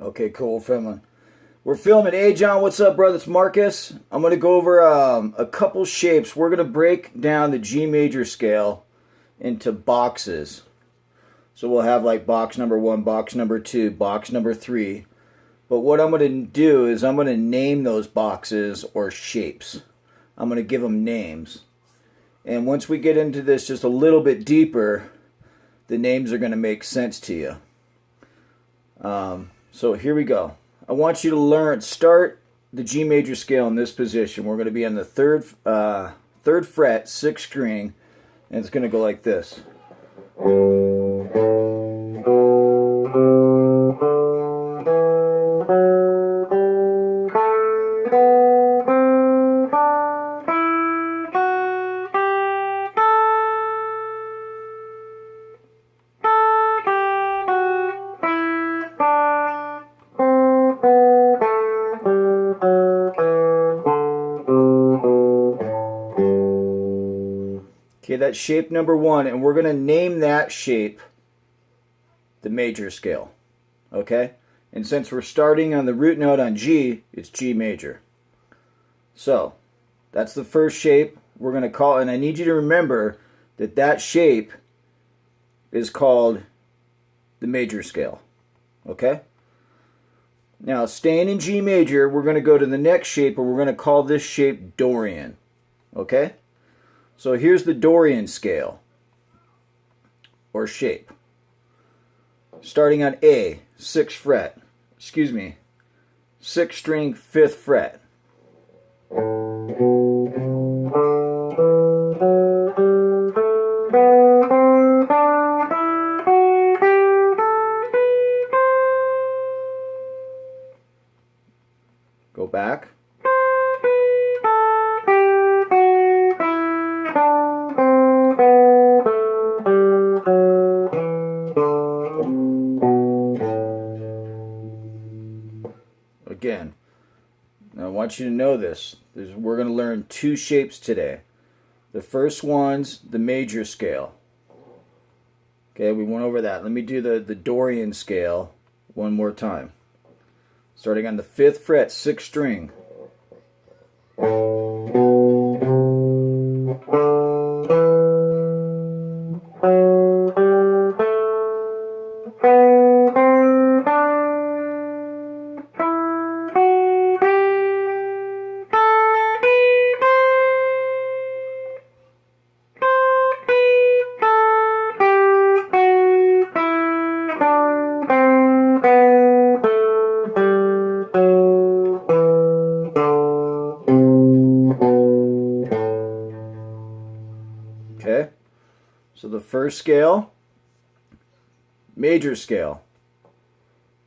Okay, cool. We're filming. Hey, John, what's up, brother? It's Marcus. I'm going to go over a couple shapes. We're going to break down the G major scale into boxes. So we'll have like box number 1, box number 2, box number 3. But what I'm going to do is I'm going to name those boxes or shapes. I'm going to give them names. And once we get into this just a little bit deeper, the names are going to make sense to you. So here we go. I want you to start the G major scale in this position. We're going to be on the third fret, 6th string, and it's going to go like this. Okay, that's shape number 1, and we're going to name that shape the major scale. Okay? And since we're starting on the root note on G, it's G major. So, that's the first shape we're going to call, and I need you to remember that that shape is called the major scale. Okay? Now, staying in G major, we're going to go to the next shape, and we're going to call this shape Dorian. Okay? So here's the Dorian scale, or shape. Starting on A, 6th fret, 6th string, 5th fret. Go back. Again, now I want you to know this. We're going to learn 2 shapes today. The first one's the major scale. Okay, we went over that. Let me do the Dorian scale one more time. Starting on the 5th fret, 6th string. Okay, so the first scale, major scale.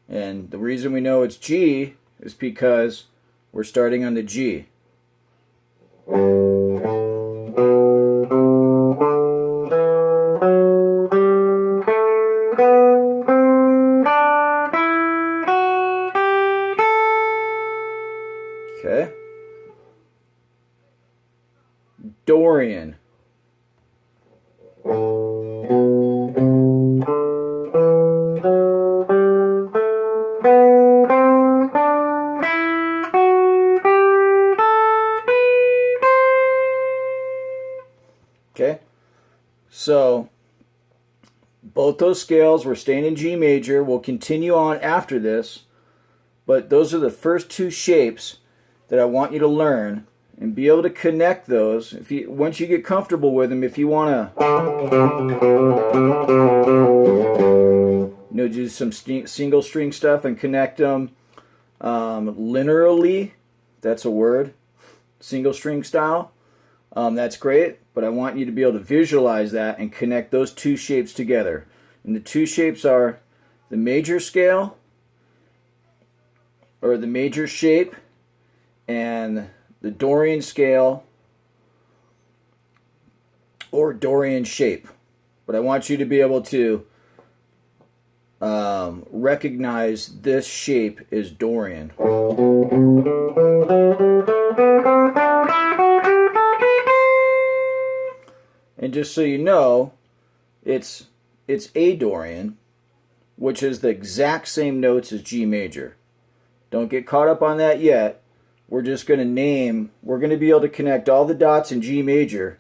And the reason we know it's G is because we're starting on the G. Okay. Dorian. Okay, so both those scales, we're staying in G major. We'll continue on after this, but those are the first 2 shapes that I want you to learn and be able to connect those. Once you get comfortable with them, if you want to do some single string stuff and connect them linearly, that's a word, single string style, that's great. But I want you to be able to visualize that and connect those 2 shapes together. And the 2 shapes are the major scale, or the major shape, and the Dorian scale, or Dorian shape. But I want you to be able to recognize this shape is Dorian. And just so you know, it's A Dorian, which is the exact same notes as G major. Don't get caught up on that yet. We're just going to name, we're going to be able to connect all the dots in G major,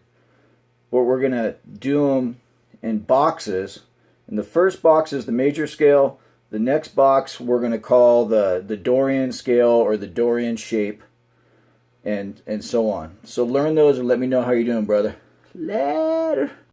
but we're going to do them in boxes. And the first box is the major scale. The next box we're going to call the Dorian scale or the Dorian shape, and so on. So learn those and let me know how you're doing, brother. Later.